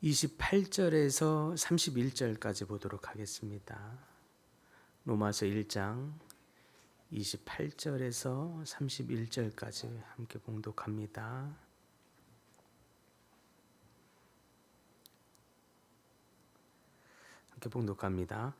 28절에서 31절까지 보도록 하겠습니다. 로마서 1장 28절에서 31절까지 함께 봉독합니다. 함께 봉독합니다.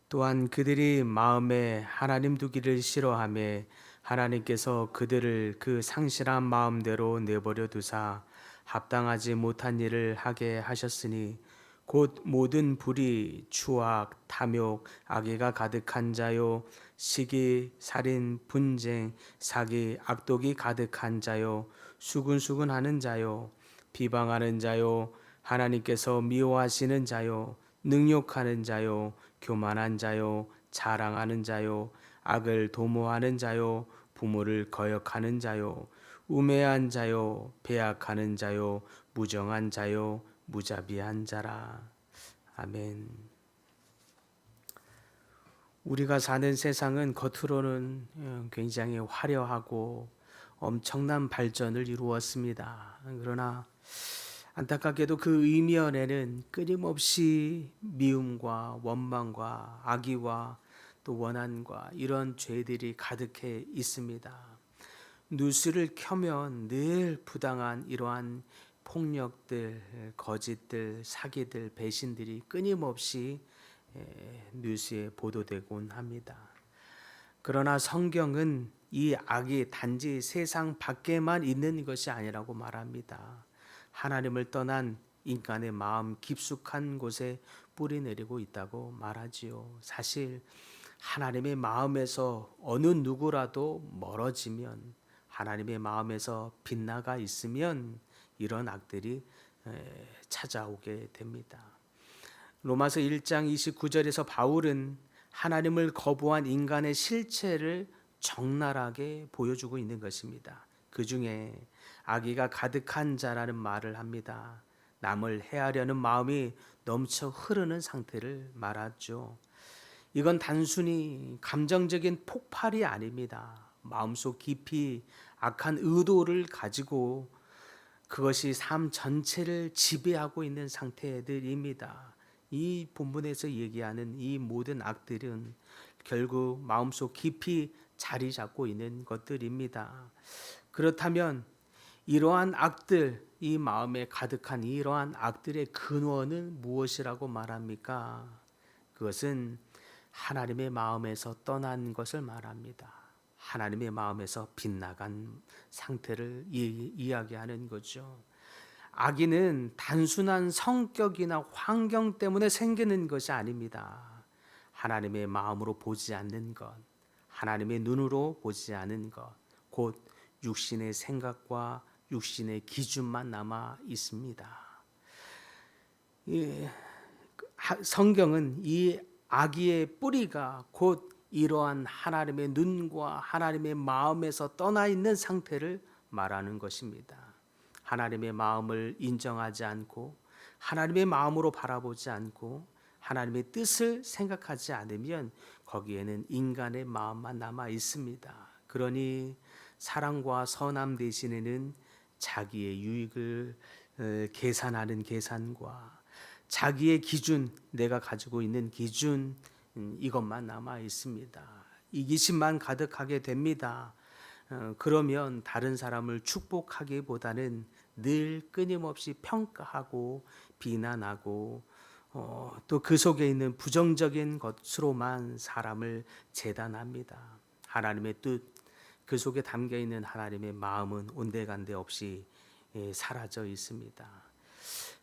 또한 그들이 마음에 하나님 두기를 싫어하며 하나님께서 그들을 그 상실한 마음대로 내버려 두사 합당하지 못한 일을 하게 하셨으니 곧 모든 불의, 추악, 탐욕, 악의가 가득한 자요, 시기, 살인, 분쟁, 사기, 악독이 가득한 자요, 수근수근하는 자요, 비방하는 자요, 하나님께서 미워하시는 자요, 능욕하는 자요, 교만한 자요, 자랑하는 자요, 악을 도모하는 자요, 부모를 거역하는 자요, 우매한 자요, 배약하는 자요, 무정한 자요, 무자비한 자라. 아멘. 우리가 사는 세상은 겉으로는 굉장히 화려하고 엄청난 발전을 이루었습니다. 그러나 안타깝게도 그 이면에는 끊임없이 미움과 원망과 악의와 또 원한과 이런 죄들이 가득해 있습니다. 뉴스를 켜면 늘 부당한 이러한 폭력들, 거짓들, 사기들, 배신들이 끊임없이 뉴스에 보도되곤 합니다. 그러나 성경은 이 악이 단지 세상 밖에만 있는 것이 아니라고 말합니다. 하나님을 떠난 인간의 마음 깊숙한 곳에 뿌리 내리고 있다고 말하지요. 사실 하나님의 마음에서 어느 누구라도 멀어지면, 하나님의 마음에서 빗나가 있으면 이런 악들이 찾아오게 됩니다. 로마서 1장 29절에서 바울은 하나님을 거부한 인간의 실체를 적나라하게 보여주고 있는 것입니다. 그 중에 악의가 가득한 자라는 말을 합니다. 남을 해하려는 마음이 넘쳐 흐르는 상태를 말하죠. 이건 단순히 감정적인 폭발이 아닙니다. 마음속 깊이 악한 의도를 가지고 그것이 삶 전체를 지배하고 있는 상태들입니다. 이 본문에서 얘기하는 이 모든 악들은 결국 마음속 깊이 자리 잡고 있는 것들입니다. 그렇다면 이러한 악들, 이 마음에 가득한 이러한 악들의 근원은 무엇이라고 말합니까? 그것은 하나님의 마음에서 떠난 것을 말합니다. 하나님의 마음에서 빗나간 상태를 이야기하는 거죠. 악의는 단순한 성격이나 환경 때문에 생기는 것이 아닙니다. 하나님의 마음으로 보지 않는 것, 하나님의 눈으로 보지 않은 것, 곧 육신의 생각과 육신의 기준만 남아 있습니다. 성경은 이 악의의 뿌리가 곧 이러한 하나님의 눈과 하나님의 마음에서 떠나 있는 상태를 말하는 것입니다. 하나님의 마음을 인정하지 않고 하나님의 마음으로 바라보지 않고 하나님의 뜻을 생각하지 않으면 거기에는 인간의 마음만 남아 있습니다. 그러니 사랑과 선함 대신에는 자기의 유익을 계산하는 계산과 자기의 기준, 내가 가지고 있는 기준, 이것만 남아 있습니다. 이기심만 가득하게 됩니다. 그러면 다른 사람을 축복하기보다는 늘 끊임없이 평가하고 비난하고 또 그 속에 있는 부정적인 것으로만 사람을 재단합니다. 하나님의 뜻, 그 속에 담겨 있는 하나님의 마음은 온데간데 없이 사라져 있습니다.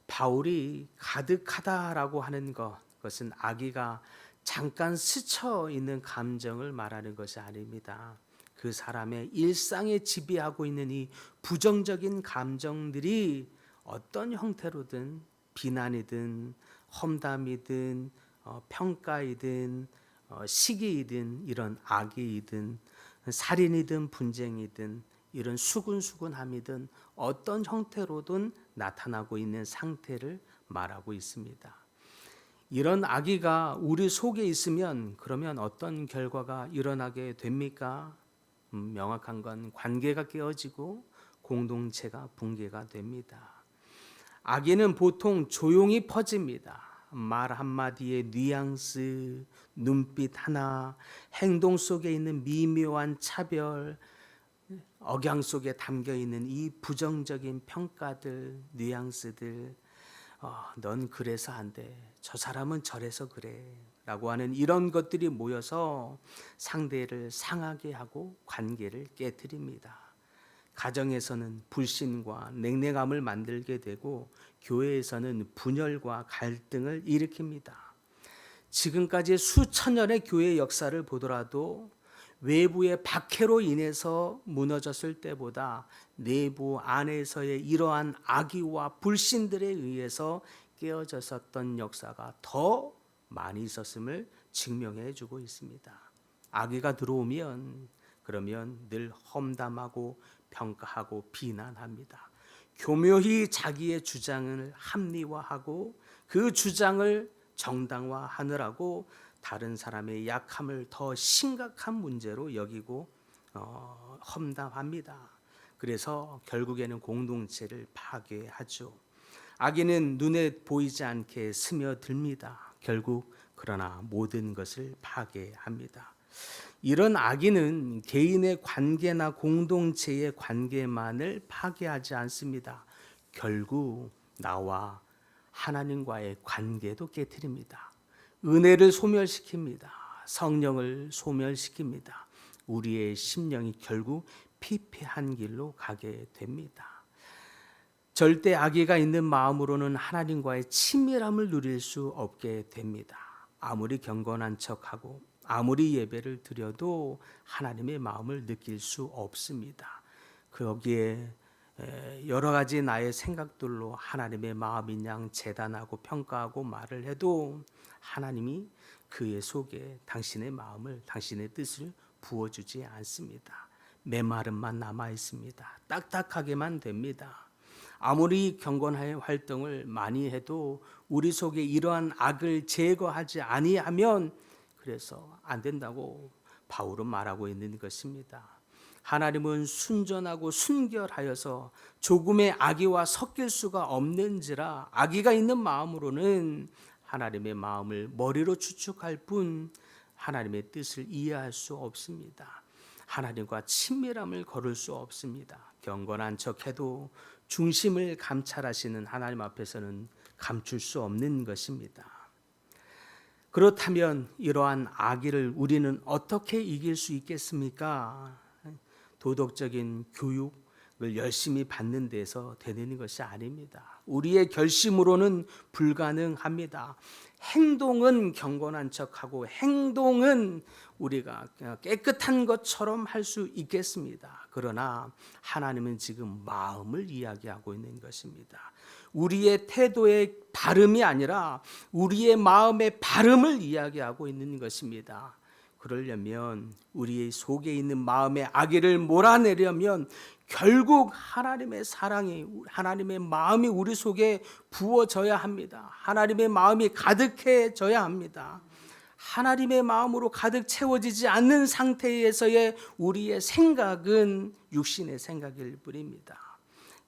바울이 가득하다라고 하는 것은 악의가 잠깐 스쳐 있는 감정을 말하는 것이 아닙니다. 그 사람의 일상에 지배하고 있는 이 부정적인 감정들이 어떤 형태로든 비난이든 험담이든 평가이든 시기이든 이런 악의이든 살인이든 분쟁이든 이런 수근수근함이든 어떤 형태로든 나타나고 있는 상태를 말하고 있습니다. 이런 악의가 우리 속에 있으면 그러면 어떤 결과가 일어나게 됩니까? 명확한 건 관계가 깨어지고 공동체가 붕괴가 됩니다. 악의는 보통 조용히 퍼집니다. 말 한마디의 뉘앙스, 눈빛 하나, 행동 속에 있는 미묘한 차별, 억양 속에 담겨 있는 이 부정적인 평가들, 뉘앙스들, 넌 그래서 안 돼. 저 사람은 저래서 그래. 라고 하는 이런 것들이 모여서 상대를 상하게 하고 관계를 깨뜨립니다. 가정에서는 불신과 냉랭함을 만들게 되고 교회에서는 분열과 갈등을 일으킵니다. 지금까지 수천 년의 교회 역사를 보더라도 외부의 박해로 인해서 무너졌을 때보다 내부 안에서의 이러한 악의와 불신들에 의해서 깨어졌었던 역사가 더 많이 있었음을 증명해 주고 있습니다. 악의가 들어오면 그러면 늘 험담하고 평가하고 비난합니다. 교묘히 자기의 주장을 합리화하고 그 주장을 정당화하느라고 다른 사람의 약함을 더 심각한 문제로 여기고 험담합니다. 그래서 결국에는 공동체를 파괴하죠. 악의는 눈에 보이지 않게 스며듭니다. 결국 그러나 모든 것을 파괴합니다. 이런 악의는 개인의 관계나 공동체의 관계만을 파괴하지 않습니다. 결국 나와 하나님과의 관계도 깨뜨립니다. 은혜를 소멸시킵니다. 성령을 소멸시킵니다. 우리의 심령이 결국 피폐한 길로 가게 됩니다. 절대 악의가 있는 마음으로는 하나님과의 친밀함을 누릴 수 없게 됩니다. 아무리 경건한 척하고 아무리 예배를 드려도 하나님의 마음을 느낄 수 없습니다. 거기에 여러 가지 나의 생각들로 하나님의 마음인 양 재단하고 평가하고 말을 해도 하나님이 그의 속에 당신의 마음을, 당신의 뜻을 부어주지 않습니다. 메마름만 남아 있습니다. 딱딱하게만 됩니다. 아무리 경건의 활동을 많이 해도 우리 속에 이러한 악을 제거하지 아니하면 그래서 안 된다고 바울은 말하고 있는 것입니다. 하나님은 순전하고 순결하여서 조금의 악의와 섞일 수가 없는지라 악의가 있는 마음으로는 하나님의 마음을 머리로 추측할 뿐 하나님의 뜻을 이해할 수 없습니다. 하나님과 친밀함을 걸을 수 없습니다. 경건한 척해도 중심을 감찰하시는 하나님 앞에서는 감출 수 없는 것입니다. 그렇다면 이러한 악의를 우리는 어떻게 이길 수 있겠습니까? 도덕적인 교육을 열심히 받는 데서 되는 것이 아닙니다. 우리의 결심으로는 불가능합니다. 행동은 경건한 척하고 행동은 우리가 깨끗한 것처럼 할 수 있겠습니다. 그러나 하나님은 지금 마음을 이야기하고 있는 것입니다. 우리의 태도의 발음이 아니라 우리의 마음의 발음을 이야기하고 있는 것입니다. 그러려면 우리의 속에 있는 마음의 악의를 몰아내려면 결국 하나님의 사랑이, 하나님의 마음이 우리 속에 부어져야 합니다. 하나님의 마음이 가득해져야 합니다. 하나님의 마음으로 가득 채워지지 않는 상태에서의 우리의 생각은 육신의 생각일 뿐입니다.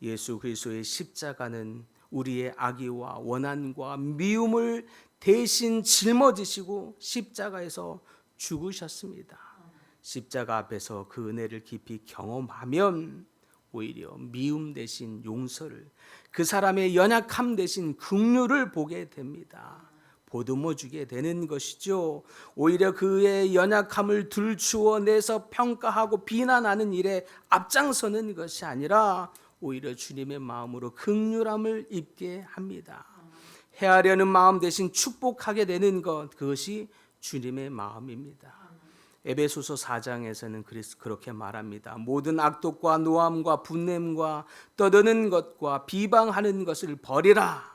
예수 그리스도의 십자가는 우리의 악의와 원한과 미움을 대신 짊어지시고 십자가에서 죽으셨습니다. 십자가 앞에서 그 은혜를 깊이 경험하면 오히려 미움 대신 용서를, 그 사람의 연약함 대신 긍휼을 보게 됩니다. 보듬어 주게 되는 것이죠. 오히려 그의 연약함을 들추어내서 평가하고 비난하는 일에 앞장서는 것이 아니라 오히려 주님의 마음으로 긍휼함을 입게 합니다. 해하려는 마음 대신 축복하게 되는 것, 그것이 주님의 마음입니다. 에베소서 4장에서는 그렇게 말합니다. 모든 악독과 노함과 분냄과 떠드는 것과 비방하는 것을 버리라.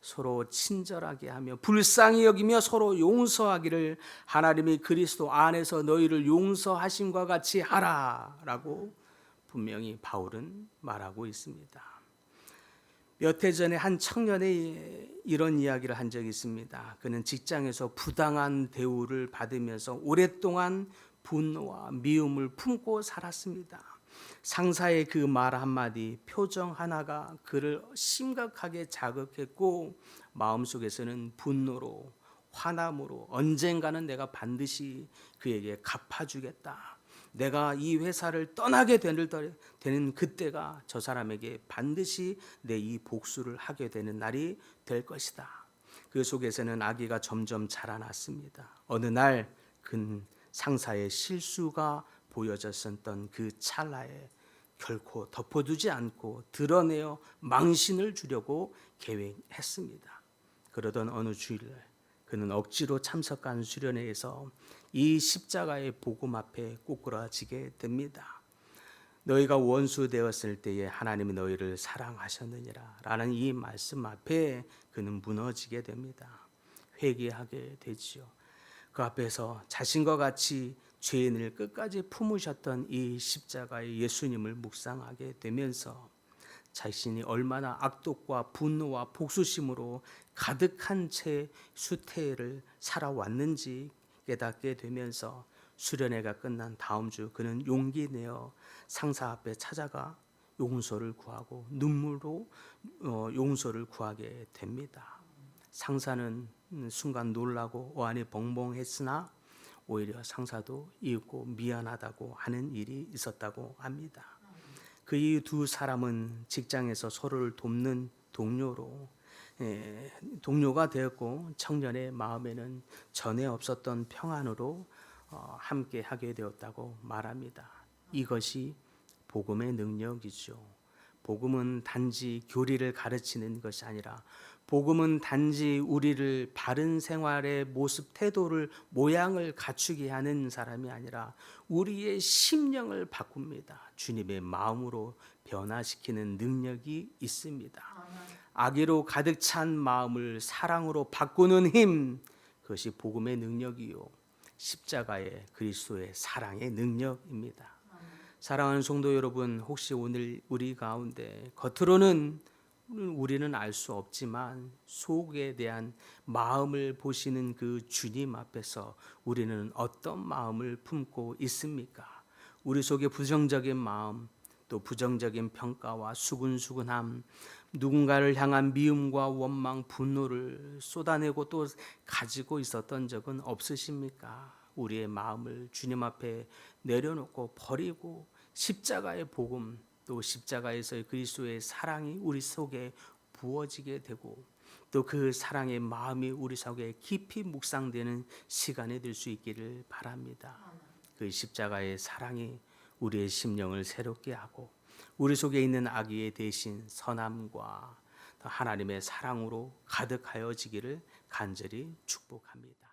서로 친절하게 하며 불쌍히 여기며 서로 용서하기를 하나님이 그리스도 안에서 너희를 용서하심과 같이 하라라고 분명히 바울은 말하고 있습니다. 몇 해 전에 한 청년이 이런 이야기를 한 적이 있습니다. 그는 직장에서 부당한 대우를 받으면서 오랫동안 분노와 미움을 품고 살았습니다. 상사의 그 말 한마디, 표정 하나가 그를 심각하게 자극했고 마음속에서는 분노로, 화남으로 언젠가는 내가 반드시 그에게 갚아주겠다. 내가 이 회사를 떠나게 되는 그때가 저 사람에게 반드시 내 이 복수를 하게 되는 날이 될 것이다. 그 속에서는 아기가 점점 자라났습니다. 어느 날 그 상사의 실수가 보여졌었던 그 찰나에 결코 덮어두지 않고 드러내어 망신을 주려고 계획했습니다. 그러던 어느 주일날 그는 억지로 참석한 수련회에서 이 십자가의 복음 앞에 꼬꾸라지게 됩니다. 너희가 원수 되었을 때에 하나님이 너희를 사랑하셨느니라 라는 이 말씀 앞에 그는 무너지게 됩니다. 회개하게 되지요. 그 앞에서 자신과 같이 죄인을 끝까지 품으셨던 이 십자가의 예수님을 묵상하게 되면서 자신이 얼마나 악독과 분노와 복수심으로 가득한 채 수태를 살아왔는지 깨닫게 되면서 수련회가 끝난 다음 주 그는 용기 내어 상사 앞에 찾아가 용서를 구하고 눈물로 용서를 구하게 됩니다. 상사는 순간 놀라고 어안이 벙벙했으나 오히려 상사도 이윽고 미안하다고 하는 일이 있었다고 합니다. 그 이 두 사람은 직장에서 서로를 돕는 동료가 되었고 청년의 마음에는 전에 없었던 평안으로 함께 하게 되었다고 말합니다. 이것이 복음의 능력이죠. 복음은 단지 교리를 가르치는 것이 아니라 복음은 단지 우리를 바른 생활의 모습, 태도를, 모양을 갖추게 하는 사람이 아니라 우리의 심령을 바꿉니다. 주님의 마음으로 변화시키는 능력이 있습니다. 악의로 가득 찬 마음을 사랑으로 바꾸는 힘, 그것이 복음의 능력이요 십자가의 그리스도의 사랑의 능력입니다. 사랑하는 성도 여러분, 혹시 오늘 우리 가운데 겉으로는 우리는 알 수 없지만 속에 대한 마음을 보시는 그 주님 앞에서 우리는 어떤 마음을 품고 있습니까? 우리 속에 부정적인 마음, 또 부정적인 평가와 수근수근함, 누군가를 향한 미움과 원망, 분노를 쏟아내고 또 가지고 있었던 적은 없으십니까? 우리의 마음을 주님 앞에 내려놓고 버리고 십자가의 복음, 또 십자가에서의 그리스도의 사랑이 우리 속에 부어지게 되고 또 그 사랑의 마음이 우리 속에 깊이 묵상되는 시간이 될 수 있기를 바랍니다. 그 십자가의 사랑이 우리의 심령을 새롭게 하고 우리 속에 있는 악의의 대신 선함과 하나님의 사랑으로 가득하여지기를 간절히 축복합니다.